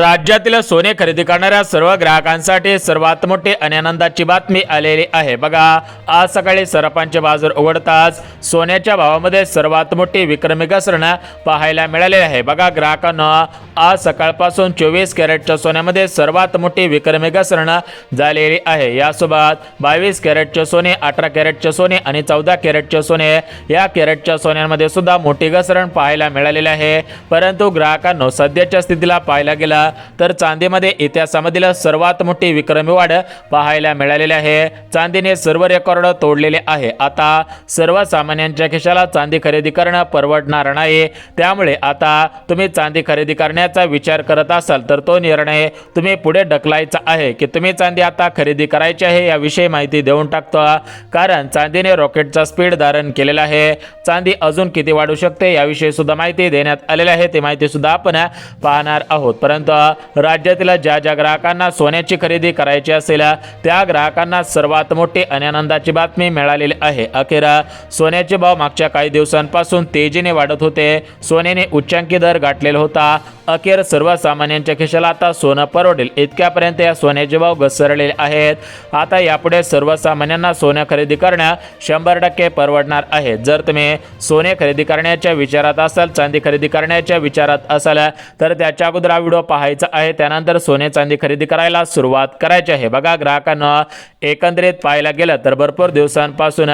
राज्यातील सोने खरेदी करणाऱ्या सर्व ग्राहकांसाठी सर्वात मोठी आणि आनंदाची बातमी आलेली आहे। बघा, आज सकाळी सरपंच बाजार उघडताच सोन्याच्या भावामध्ये सर्वात मोठी विक्रमी घसरण पाहायला मिळाली आहे। बघा, ग्राहकांना आज सकाळपासून 24 कॅरेटच्या सोन्यामध्ये सर्वात मोठी विक्रमी घसरण झालेली आहे। यासोबत 22 कॅरेटचे सोने, 18 कॅरेटचे सोने आणि 14 कॅरेटचे सोने या कॅरेटच्या सोन्यांमध्ये सुद्धा मोठी घसरण पाहायला मिळालेली आहे। परंतु ग्राहकांना सध्याच्या स्थितीला पाहायला गेला तर चांदीमध्ये इतिहासामधील सर्वात मोठी विक्रमी वाढ पाहायला मिळालेली आहे। चांदीने सर्व रेकॉर्ड तोडलेले आहे। आता सर्वसामान्यांच्या खिशाला चांदी खरेदी करणं परवडणार नाही। त्यामुळे आता तुम्ही चांदी खरेदी करण्याचा विचार करत असाल तर तो निर्णय तुम्ही पुढे ढकलायचा आहे की तुम्ही चांदी आता खरेदी करायची आहे याविषयी माहिती देऊन टाकतो। कारण चांदीने रॉकेटचा स्पीड धारण केलेला आहे। चांदी अजून किती वाढू शकते याविषयी सुद्धा माहिती देण्यात आलेली आहे। ती माहिती सुद्धा आपण पाहणार आहोत। परंतु राज्यातील ज्या ग्राहकांना सोन्याची खरेदी करायची असेल त्या ग्राहकांना सर्वात मोठी आणि आनंदाची बातमी मिळालेली आहे। अखेर सोन्याचे भाव मागच्या काही दिवसांपासून तेजीने वाढत होते। सोन्याने उच्चांकी दर गाठलेला होता। अखेर सर्वसामान्यांच्या खिशाला आता सोनं परवडेल इतक्यापर्यंत या सोन्याचे भाव घसरलेले आहेत। आता यापुढे सर्वसामान्यांना सोनं खरेदी करणं 100% परवडणार आहे। जर तुम्ही सोने खरेदी करण्याच्या विचारात असाल, चांदी खरेदी करण्याच्या विचारात असाल तर त्याच्या अगोदर हा व्हिडिओ पाहायचा आहे। त्यानंतर सोने चांदी खरेदी करायला सुरुवात करायची आहे। बघा, ग्राहकांना एकंदरीत पाहायला गेलं तर भरपूर दिवसांपासून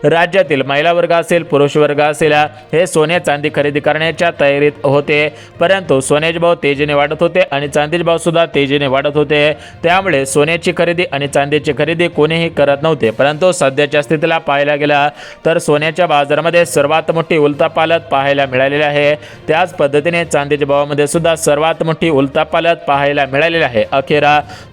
राज्यातील महिला वर्ग असेल, पुरुष वर्ग असेल, हे सोने चांदी खरेदी करण्याच्या तयारीत होते। परंतु सोन्याचे भाव तेजीने वाढत होते आणि चांदीचे भाव सुद्धा तेजीने वाढत होते। त्यामुळे सोन्याची खरेदी आणि चांदीची खरेदी कोणीही करत नव्हते। परंतु सध्याच्या स्थितीला पाहायला गेला तर सोन्याच्या बाजारामध्ये सर्वात मोठी उलथापालथ पाहायला मिळालेली आहे। त्याच पद्धतीने चांदीच्या भावामध्ये सुद्धा सर्वात मोठी उलथापालथ पाहायला मिळालेली आहे। अखेर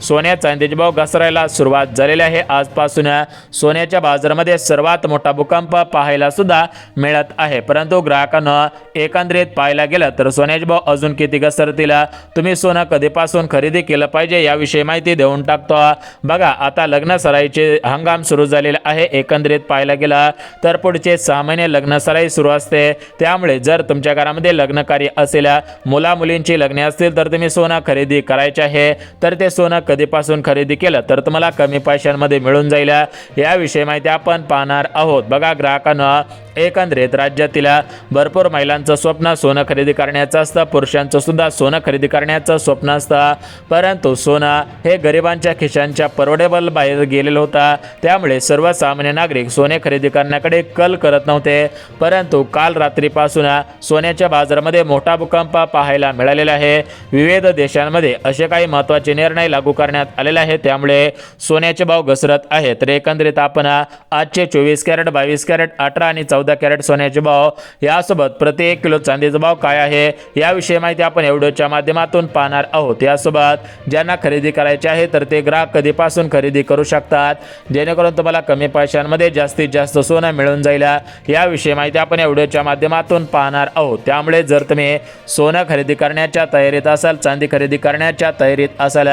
सोन्या चांदीचे भाव घसरायला सुरुवात झालेली आहे। आजपासून सोन्याच्या बाजारामध्ये सर्वात मोठा भूकंप पाहायला सुद्धा मिळत आहे। परंतु ग्राहकांना एकंदरीत पाहायला गेलं तर सोन्याचे भाव अजून किती घसरतील, तुम्ही सोनं कधीपासून खरेदी केलं पाहिजे याविषयी माहिती देऊन टाकतो। बघा, आता लग्न सराईचे हंगाम सुरू झालेला आहे। एकंदरीत पाहायला गेला तर पुढचे 6 महिने लग्न सराई सुरू असते। त्यामुळे जर तुमच्या घरामध्ये लग्न कार्य असेल, मुला मुलींची लग्ने असतील तर तुम्ही सोनं खरेदी करायचे आहे। तर ते सोनं कधीपासून खरेदी केलं तर तुम्हाला कमी पैशांमध्ये मिळून जाईल याविषयी माहिती आपण पाहणार आहोत। बघा, ग्राहकांना एकंदरीत राज्यातील भरपूर महिलांचं स्वप्न सोनं खरेदी करण्याचं असतं, पुरुषांचं सुद्धा सोनं खरेदी करण्याचं स्वप्न असतं। परंतु सोनं हे गरिबांच्या खिशांच्या परवडेबल बाहेर गेलेलं होतं। त्यामुळे सर्वसामान्य नागरिक सोने खरेदी करण्याकडे कल करत नव्हते। परंतु काल रात्रीपासून सोन्याच्या बाजारामध्ये मोठा भूकंप पाहायला मिळालेला आहे। विविध देशांमध्ये असे काही महत्त्वाचे निर्णय लागू करण्यात आलेले आहेत। त्यामुळे सोन्याचे भाव घसरत आहेत। तर एकंदरीत आपण आजचे 24 कॅरेट, 22 कॅरेट, 18 आणि 14 कॅरेट सोन्याचे भाव यासोबत प्रति 1 किलो चांदीचा भाव काय आहे याविषयी माहिती आपण या व्हिडिओच्या माध्यमातून पाहणार आहोत। यासोबत ज्यांना खरेदी करायची आहे तर ते ग्राहक कधीपासून खरेदी करू शकतात जेणेकरून तुम्हाला कमी पैशांमध्ये जास्तीत जास्त सोनं मिळून जाईल याविषयी माहिती आपण या व्हिडिओच्या माध्यमातून पाहणार आहोत। त्यामुळे जर तुम्ही सोनं खरेदी करण्याच्या तयारीत असाल, चांदी खरेदी करण्याच्या तयारीत असाल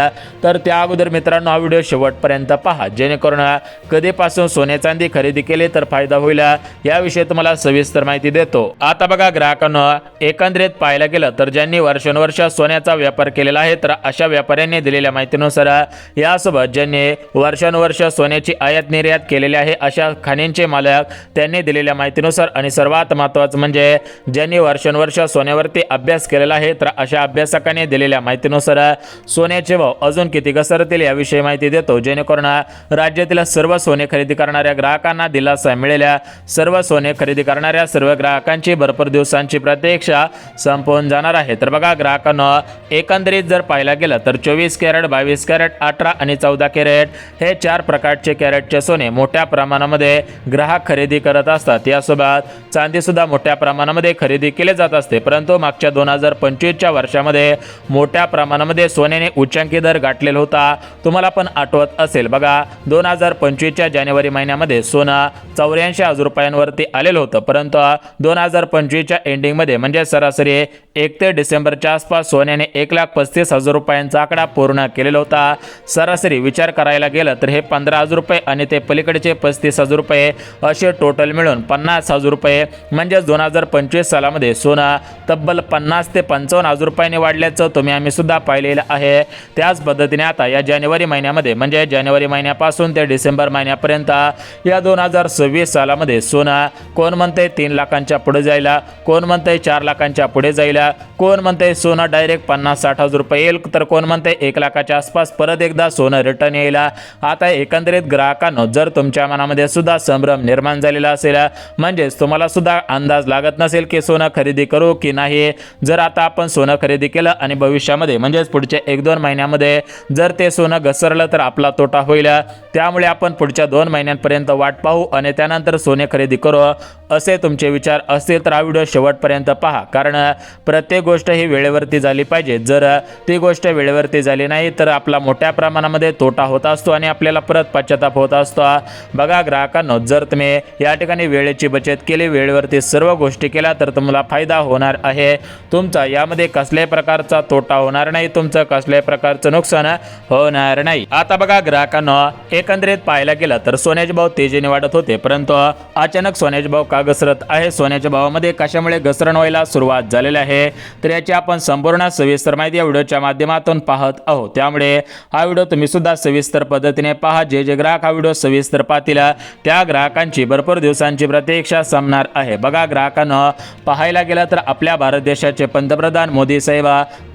तर त्या अगोदर मित्रांनो हा व्हिडिओ शेवटपर्यंत पहा जेणेकरून कधीपासून सोने चांदी खरेदी केली तर फायदा होईल याविषयी तुम्हाला सविस्तर माहिती देतो। आता बघा, ग्राहकांना एकंदरीत पाहायला गेलं तर ज्यांनी वर्षानुवर्ष सोन्याचा व्यापार केलेला आहे तर अशा व्यापाऱ्यांनी दिलेल्या माहितीनुसार यासोबत ज्यांनी वर्षानुवर्ष सोन्याची आयात निर्यात केलेली आहे अशा खाणींचे मालक त्यांनी दिलेल्या माहितीनुसार आणि सर्वात महत्त्वाचं म्हणजे ज्यांनी वर्षानुवर्ष सोन्यावरती अभ्यास केलेला आहे तर अशा अभ्यासकांनी दिलेल्या माहितीनुसार सोन्याचे भाव अजून किती घसरतील याविषयी माहिती देतो जेणेकरून राज्यातील सर्व सोने खरेदी करणाऱ्या ग्राहकांना दिलासा मिळेल। सर्व सोने खरेदी करणाऱ्या सर्व ग्राहकांची भरपूर दिवसांची प्रतीक्षा संपून जाणार आहे। तर बघा, ग्राहकांना एकंदरीत जर पाहायला गेलं तर 24 कॅरेट, 22 कॅरेट, 18 आणि 14 कॅरेट हे 4 प्रकारचे कॅरेटचे सोने मोठ्या प्रमाणामध्ये ग्राहक खरेदी करत असतात। यासोबत चांदी सुद्धा मोठ्या प्रमाणामध्ये खरेदी केले जात असते। परंतु मागच्या 2025च्या वर्षामध्ये मोठ्या प्रमाणामध्ये सोन्याने उच्चांकी दर गाठलेला होता। तुम्हाला पण आठवत असेल, बघा 2025च्या जानेवारी महिन्यामध्ये सोनं 84,000 रुपयांवरती आलेलं होतं, परंतु 2025च्या एंडिंगमध्ये म्हणजे सरासरी 1 ते डिसेंबरच्या आसपास सोन्याने 1,35,000 रुपयांचा आकडा पूर्ण केलेला होता। सरासरी विचार करायला गेलं तर हे 15,000 रुपये आणि ते पलीकडचे 35,000 रुपये असे टोटल मिळून 50,000 रुपये म्हणजे 2025 सालामध्ये सोनं तब्बल 50 ते 55,000 रुपयांनी वाढल्याचं आम्ही सुद्धा पाहिलेलं आहे। त्याच पद्धतीने आता या जानेवारी महिन्यामध्ये म्हणजे जानेवारी महिन्यापासून ते डिसेंबर महिन्यापर्यंत या 2026 सालामध्ये सोनं कोण म्हणते 3 लाखांच्या पुढे जायला, कोण म्हणते 4 लाखांच्या पुढे जायला, कोण म्हणते सोनं डायरेक्ट 50-60,000 रुपये येईल, तर कोण म्हणते 1 लाखाच्या आसपास परत एकदा सोनं रिटर्न यायला। आता एकंदरीत ग्राहकांनो जर तुमच्या मनामध्ये सुद्धा संभ्रम निर्माण झालेला असेल म्हणजेच तुम्हाला सुद्धा अंदाज लागत नसेल की सोनं खरेदी करू की नाही, जर आता आपण सोनं खरेदी केलं आणि भविष्यामध्ये म्हणजेच पुढच्या 1-2 महिन्यामध्ये जर ते सोनं घसरलं तर आपला तोटा होईल, त्यामुळे आपण पुढच्या 2 महिन्यांपर्यंत वाट पाहू आणि त्यानंतर सोने खरेदी करू असे तुमचे विचार असतील तर हा व्हिडिओ शेवटपर्यंत पहा, कारण प्रत्येक गोष्ट ही वेळेवरती झाली पाहिजे। जर ती गोष्ट वेळेवरती झाली नाही तर आपला मोठ्या प्रमाणामध्ये तोटा होत असतो आणि आपल्याला परत पश्चाताप होत असतो। बघा ग्राहकांनो, जर तुम्ही या ठिकाणी वेळेची बचत केली, वेळेवरती सर्व गोष्टी केल्या तर तुम्हाला फायदा होणार आहे। तुमचा यामध्ये कसल्याही प्रकारचा तोटा होणार नाही, तुमचं कसल्याही प्रकारचं नुकसान होणार नाही। आता बघा ग्राहकांनो, एकंदरीत पाहायला गेलं तर सोन्याचे भाव तेजीने वाढत होते, परंतु अचानक सोन्याचे भाव का घसरत आहे, सोन्याच्या भावामध्ये कशामुळे घसरण व्हायला सुरुवात झालेली आहे, तर याची आपण संपूर्ण सविस्तर माहिती या व्हिडिओच्या माध्यमातून पाहत आहोत। त्यामुळे हा व्हिडिओ तुम्ही सुद्धा सविस्तर पद्धतीने पहा। जे ग्राहक हा व्हिडिओ सविस्तर पाहतील त्या ग्राहकांची भरपूर दिवसांची प्रतीक्षा संपणार आहे। बघा ग्राहकांनो, पाहायला गेलं तर आपल्या भारत देशाचे पंतप्रधान मोदी साहेब,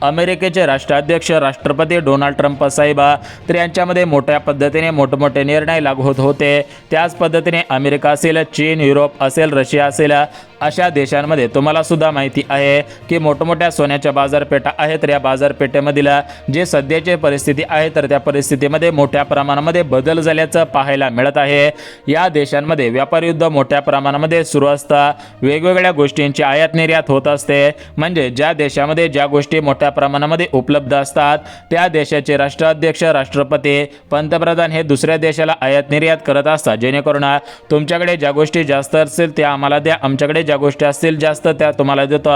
अमेरिकेचे राष्ट्राध्यक्ष राष्ट्रपती डोनाल्ड ट्रम्प साहेब, तर यांच्यामध्ये मोठ्या पद्धतीने मोठमोठे निर्णय लागू होत होते। त्याच पद्धतीने अमेरिका असेल, चीन, युरोप असेल, रशिया असेल, अशा देशांमध्ये तुम्हाला सुद्धा माहिती आहे की मोठमोठ्या सोन्याच्या बाजारपेठा आहेत। तर या बाजारपेठेमधील जे सध्याची परिस्थिती आहे तर त्या परिस्थितीमध्ये मोठ्या प्रमाणामध्ये बदल झाल्याचं पाहायला मिळत आहे। या देशांमध्ये व्यापार युद्ध मोठ्या प्रमाणामध्ये सुरू असतं, वेगवेगळ्या गोष्टींची आयात निर्यात होत असते, म्हणजे ज्या देशामध्ये ज्या गोष्टी मोठ्या प्रमाणामध्ये उपलब्ध असतात त्या देशाचे राष्ट्राध्यक्ष, राष्ट्रपती, पंतप्रधान हे दुसऱ्या देशाला आयात निर्यात करत असतात, जेणेकरून तुमच्याकडे ज्या गोष्टी जास्त असतील त्या आम्हाला द्या, आमच्याकडे ज्या गोष्टी असतील जास्त त्या तुम्हाला देतो,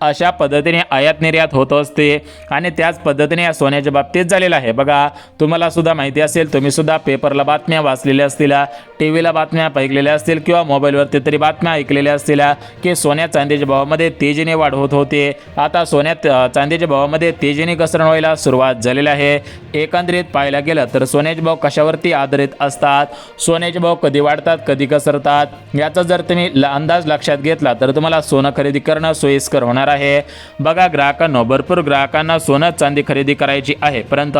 अशा पद्धतीने आयात निर्यात होत असते। आणि त्याच पद्धतीने या सोन्याच्या बाबतीत झालेलं आहे। बघा तुम्हाला सुद्धा माहिती असेल, तुम्ही सुद्धा पेपरला बातम्या वाचलेल्या असतील, टीव्हीला बातम्या ऐकलेल्या असतील किंवा मोबाईलवरती तरी बातम्या ऐकलेल्या असतील की सोन्या चांदीच्या भावामध्ये तेजीने वाढ होत होते। आता सोन्यात चांदीच्या भावामध्ये तेजीने घसरण व्हायला सुरुवात झालेली आहे। एकंदरीत पाहायला गेलं तर सोन्याचे भाव कशावरती आधारित असतात, सोन्याचे भाव कधी वाढतात कधी घसरतात, याचा जर तुम्ही अंदाज लक्षात घेतला तर तुम्हाला सोनं खरेदी करणं सोयीस्कर होणार आहे। बघा ग्राहकांनो, भरपूर ग्राहकांना सोनं चांदी खरेदी करायची आहे, परंतु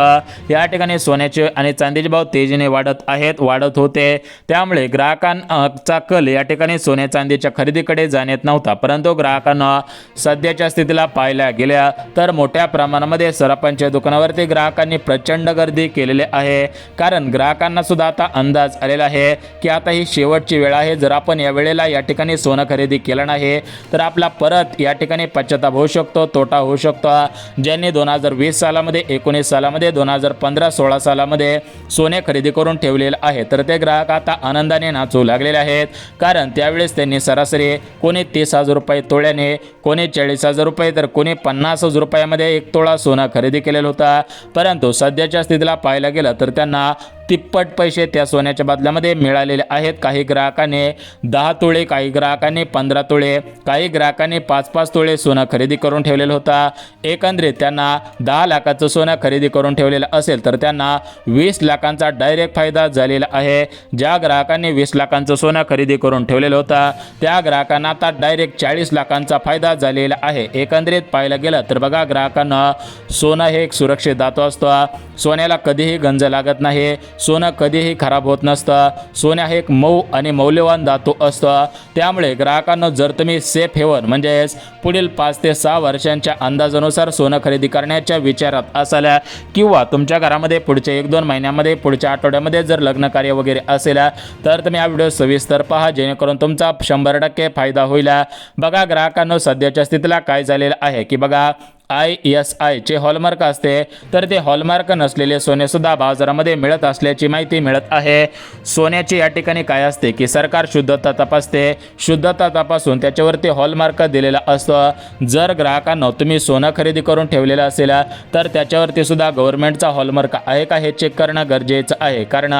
या ठिकाणी सोन्याचे आणि चांदीचे भाव तेजीने वाढत होते, त्यामुळे ग्राहकांचा कल या ठिकाणी सोने चांदीच्या खरेदीकडे जाण्यात नव्हता। परंतु ग्राहकांना सध्याच्या स्थितीला पाहायला गेल्या तर मोठ्या प्रमाणामध्ये सराफांच्या दुकानावरती ग्राहकांनी प्रचंड गर्दी केलेली आहे, कारण ग्राहकांना सुद्धा आता अंदाज आलेला आहे की आता ही शेवटची वेळ आहे। जर आपण या वेळेला या ठिकाणी सोनं खरेदी केलं नाही तर आपला परत या ठिकाणी पश्चाताप होऊ शकतो, तोटा होऊ शकतो। ज्यांनी 2020 सालामध्ये, 19 सालामध्ये, 2015-16 सालामध्ये सोने खरेदी करून ठेवलेले आहे तर ते ग्राहक आता आनंदाने नाचू लागलेले आहेत, कारण त्यावेळेस त्यांनी सरासरी कोणी 30,000 रुपये तोळ्याने, कोणी 40,000 रुपये तर कोणी 50,000 रुपयामध्ये 1 तोळा सोनं खरेदी केलेलं होता। परंतु सध्याच्या स्थितीला पाहायला गेलं तर त्यांना तिप्पट पैसे त्या सोन्याच्या बदल्यामध्ये मिळालेले आहेत। काही ग्राहकांनी 10 तोळे, काही ग्राहकांनी 15 तोळे, काही ग्राहकांनी 5-5 तोळे सोनं खरेदी करून ठेवलेलं होता। एकंदरीत त्यांना 10 लाखाचं सोनं खरेदी करून ठेवलेलं असेल तर त्यांना 20 लाखांचा डायरेक्ट फायदा झालेला आहे। ज्या ग्राहकांनी 20 लाखांचं सोनं खरेदी करून ठेवलेलं होतं त्या ग्राहकांना आता डायरेक्ट 40 लाखांचा फायदा झालेला आहे। एकंदरीत पाहायला गेलं तर बघा ग्राहकांना, सोनं हे एक सुरक्षित धातू असतो, सोन्याला कधीही गंज लागत नाही, सोनं कधीही खराब होत नसतं, सोनं हे एक मऊ आणि मौल्यवान धातू असतं। त्यामुळे ग्राहकांना जर तुम्ही सेफ हेवन म्हणजेच पुढील 5 ते 6 वर्षांच्या अंदाजानुसार सोनं खरेदी करण्याच्या विचारात असाल किंवा तुमच्या घरामध्ये पुढच्या 1-2 महिन्यामध्ये, पुढच्या आठवड्यामध्ये जर लग्न कार्य वगैरे असेल तर तुम्ही हा व्हिडिओ सविस्तर पहा, जेणेकरून तुमचा 100% फायदा होईल। बघा ग्राहकांना, सध्याच्या स्थितीला काय झालेलं आहे की बघा ISI चे हॉलमार्क असते, तर ते हॉलमार्क नसलेले सोने सुद्धा बाजारामध्ये मिळत असल्याची माहिती मिळत आहे. सोन्याची या ठिकाणी काय असते की सरकार शुद्धता तपासते, शुद्धता तपासून त्याच्यावरती हॉलमार्क दिलेला असतो. जर ग्राहकांना तुम्ही सोनं खरेदी करून ठेवलेलं असेल तर त्याच्यावरती सुद्धा गव्हर्नमेंटचा हॉलमार्क आहे का हे चेक करणं गरजेचं आहे. कारण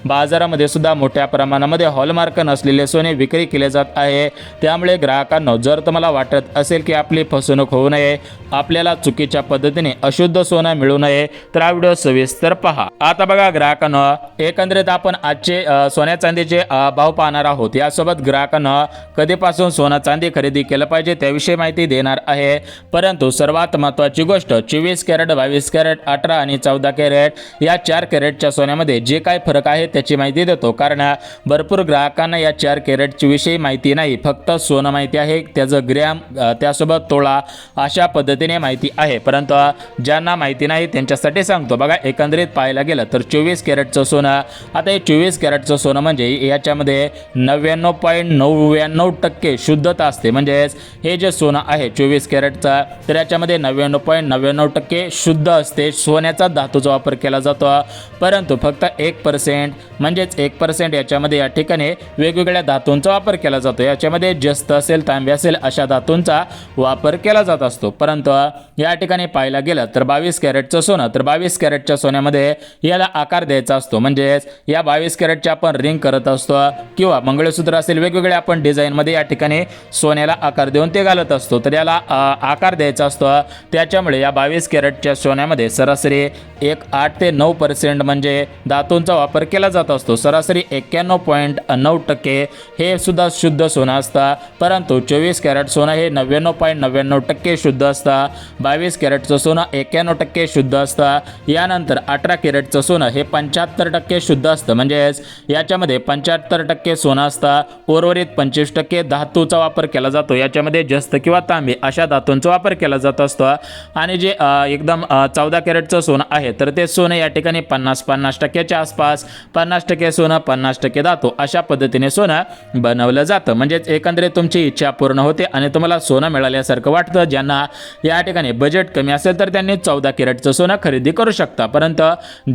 बाजारामध्ये सुद्धा मोठ्या प्रमाणामध्ये हॉलमार्क नसलेले सोने विक्री केले जात आहे. त्यामुळे ग्राहकांना जर तुम्हाला वाटत असेल की आपली फसवणूक होऊ नये, आपल्याला चुकीच्या पद्धतीने अशुद्ध सोनं मिळू नये, तर हा व्हिडिओ सविस्तर पहा. आता बघा ग्राहकांना एकंदरीत आपण आजचे सोन्या चांदीचे भाव पाहणार आहोत. यासोबत ग्राहकांना कधीपासून सोनं चांदी खरेदी केलं पाहिजे त्याविषयी माहिती देणार आहे. परंतु सर्वात महत्त्वाची गोष्ट 24 कॅरेट, 22 कॅरेट, 18 आणि 14 कॅरेट या 4 कॅरेटच्या सोन्यामध्ये जे काय फरक आहे त्याची माहिती देतो. कारण भरपूर ग्राहकांना या 4 कॅरेटची विषयी माहिती नाही, फक्त सोनं माहिती आहे, त्याचं ग्रॅम त्यासोबत तोळा अशा पद्धतीने माहिती आहे. परंतु ज्यांना माहिती नाही त्यांच्यासाठी सांगतो. बघा एकंदरीत पाहायला गेलं तर 24 कॅरेटचं सोनं, आता हे 24 कॅरेटचं सोनं म्हणजे याच्यामध्ये 99.99% शुद्धता असते. म्हणजेच हे जे सोनं आहे 24 कॅरेटचा, तर याच्यामध्ये 99.99% शुद्ध असते. सोन्याचा धातूचा वापर केला जातो. परंतु फक्त 1% म्हणजेच 1% याच्यामध्ये या ठिकाणी वेगवेगळ्या धातूंचा वापर केला जातो. याच्यामध्ये जस्त असेल, तांबे असेल अशा धातूंचा वापर केला जात असतो. परंतु या ठिकाणी पाहायला गेलं तर 22 कॅरेटचं सोनं, तर 22 कॅरेटच्या सोन्यामध्ये याला आकार द्यायचा असतो. म्हणजेच या 22 कॅरेटचे आपण रिंग करत असतो किंवा मंगळसूत्र असेल, वेगवेगळे आपण डिझाईनमध्ये या ठिकाणी सोन्याला आकार देऊन ते घालत असतो. तर याला आकार द्यायचा असतो. त्याच्यामुळे या 22 कॅरेटच्या सोन्यामध्ये सरासरी 8 ते 9% म्हणजे धातूंचा वापर केला जात असतो. सरासरी 91.9% हे सुद्धा शुद्ध सोनं असतं. परंतु 24 कॅरेट सोनं हे 99.99% शुद्ध असतं. 22 कॅरेटचं सोनं 91% शुद्ध असतं. यानंतर 18 कॅरेटचं सोनं हे 75% शुद्ध असतं. म्हणजेच याच्यामध्ये 75% सोनं असतं. उर्वरित 25% धातूचा वापर केला जातो. याच्यामध्ये जस्त किंवा तांबे अशा धातूंचा वापर केला जात असतो. आणि जे एकदम 14 कॅरेटचं सोनं आहे, तर ते सोनं या ठिकाणी 50% आसपास, 50% सोनं, 50% धातू अशा पद्धतीने सोनं बनवलं जातं. म्हणजेच एकंदरीत तुमची इच्छा पूर्ण होते आणि तुम्हाला सोनं मिळाल्यासारखं वाटतं. ज्यांना या ठिकाणी बजेट कमी असेल तर त्यांनी 14 कॅरेटचं सोनं खरेदी करू शकता. परंतु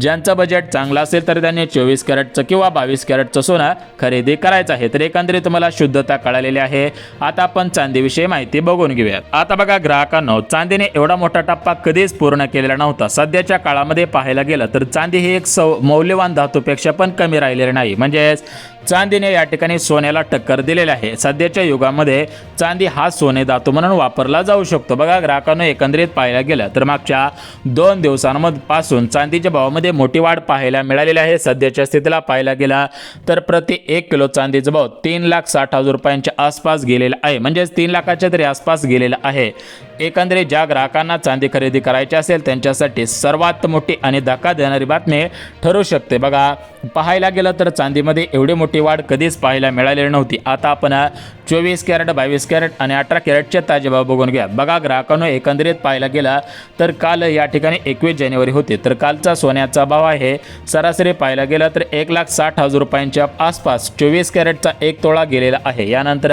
ज्यांचं बजेट चांगलं असेल तर त्यांनी 24 कॅरेटचं किंवा 22 कॅरेटचं सोनं खरेदी करायचं आहे. तर एकंदरीत तुम्हाला शुद्धता कळालेली आहे. आता आपण चांदीविषयी माहिती बघून घेऊयात. आता बघा ग्राहकांनो, चांदीने एवढा मोठा टप्पा कधीच पूर्ण केलेला नव्हता. सध्याच्या काळामध्ये पाहायला गेलं तर चांदी ही एक मौल्यवान धातूपेक्षा पण कमी राहिलेली नाही. म्हणजेच चांदीने या ठिकाणी सोन्याला टक्कर दिलेली आहे. सध्याच्या युगामध्ये चांदी हा सोने धातू म्हणून वापरला जाऊ शकतो. बघा ग्राहकांनो, एकंदरीत पाहायला गेलं तर मागच्या 2 दिवसांपासून चांदीच्या भावामध्ये मोठी वाढ पाहायला मिळालेली आहे. सध्याच्या स्थितीला पाहायला गेला तर प्रति 1 किलो चांदीचा भाव 3,60,000 रुपयांच्या आसपास गेलेला आहे. म्हणजेच 3 लाखाच्या तरी आसपास गेलेला आहे. एकंदरीत ज्या ग्राहकांना चांदी खरेदी करायची असेल त्यांच्यासाठी सर्वात मोठी आणि धक्का देणारी बातमी ठरू शकते. बघा पाहायला गेलं तर चांदीमध्ये एवढी मोठी वाढ कधीच पाहायला मिळालेली नव्हती. आता आपण 24 कॅरेट, 22 कॅरेट आणि 18 कॅरेटचे ताजे भाव बघून घ्या. बघा ग्राहकांनो, एकंदरीत पाहायला गेला तर काल या ठिकाणी 21 जानेवारी होते, तर कालचा सोन्याचा भाव आहे सरासरी पाहायला गेला तर 1,60,000 रुपयांच्या आसपास 24 कॅरेटचा 1 तोळा गेलेला आहे. यानंतर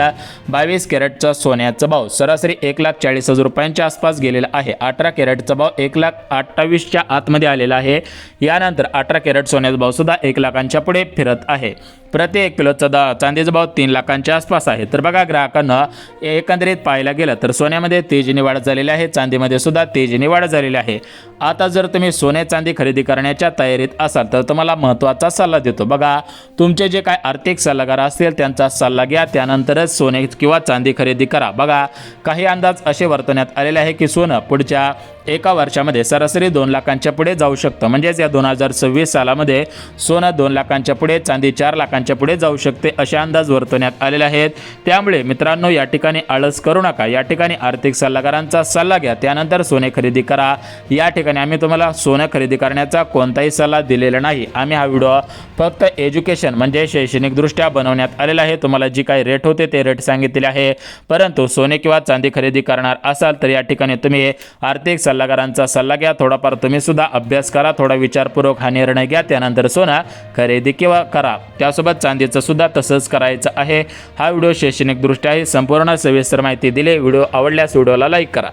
22 कॅरेटचा सोन्याचा भाव सरासरी 1,40,000 रुपयांच्या आसपास गेलेला आहे. 18 कॅरेटचा भाव 1,28,000च्या आतमध्ये आलेला आहे. यानंतर 18 कॅरेट सोन्याचा भाव सुद्धा 1 लाखांच्या पुढे फिरत आहे. प्रति 1 किलोचा चांदीचा भाव 3 लाखांच्या आसपास आहे. तर बघा ग्राहकांना, एकंदरीत पाहायला गेलं तर सोन्यामध्ये तेजीने वाढ झालेली आहे, चांदीमध्ये सुद्धा तेजीने वाढ झालेली आहे. आता जर तुम्ही सोने चांदी खरेदी करण्याच्या तयारीत असाल तर तुम्हाला महत्त्वाचा सल्ला देतो. बघा तुमचे जे काय आर्थिक सल्लागार असतील त्यांचा सल्ला घ्या, त्यानंतरच सोने किंवा चांदी खरेदी करा. बघा काही अंदाज असे वर्तवण्यात आलेले आहे की सोनं पुढच्या 1 वर्षामध्ये सरासरी 2 लाखांच्या पुढे जाऊ शकतं. म्हणजेच या 2026 सालामध्ये सोनं 2 लाखांच्या पुढे, चांदी 4 लाखांच्या पुढे जाऊ शकते असे अंदाज वर्तवण्यात आलेले आहेत. त्यामुळे मित्रांनो, या ठिकाणी आळस करू नका. या ठिकाणी आर्थिक सल्लागारांचा सल्ला घ्या, त्यानंतर सोने खरेदी करा. या ठिकाणी आम्ही तुम्हाला सोनं खरेदी करण्याचा कोणताही सल्ला दिलेला नाही. आम्ही हा व्हिडिओ फक्त एज्युकेशन म्हणजे शैक्षणिकदृष्ट्या बनवण्यात आलेला आहे. तुम्हाला जी काही रेट होते ते रेट सांगितले आहे. परंतु सोने किंवा चांदी खरेदी करणार असाल तर या ठिकाणी तुम्ही आर्थिक सल्लागारांचा सल्ला घ्या. थोडाफार तुम्ही सुद्धा अभ्यास करा, थोडा विचारपूर्वक हा निर्णय घ्या, त्यानंतर सोना खरेदी किंवा करा. त्यासोबत चांदीचं सुद्धा तसंच करायचं आहे. हा व्हिडिओ शैक्षणिकदृष्ट्याही संपूर्ण सविस्तर माहिती दिली. व्हिडिओ आवडल्यास व्हिडिओला लाईक करा.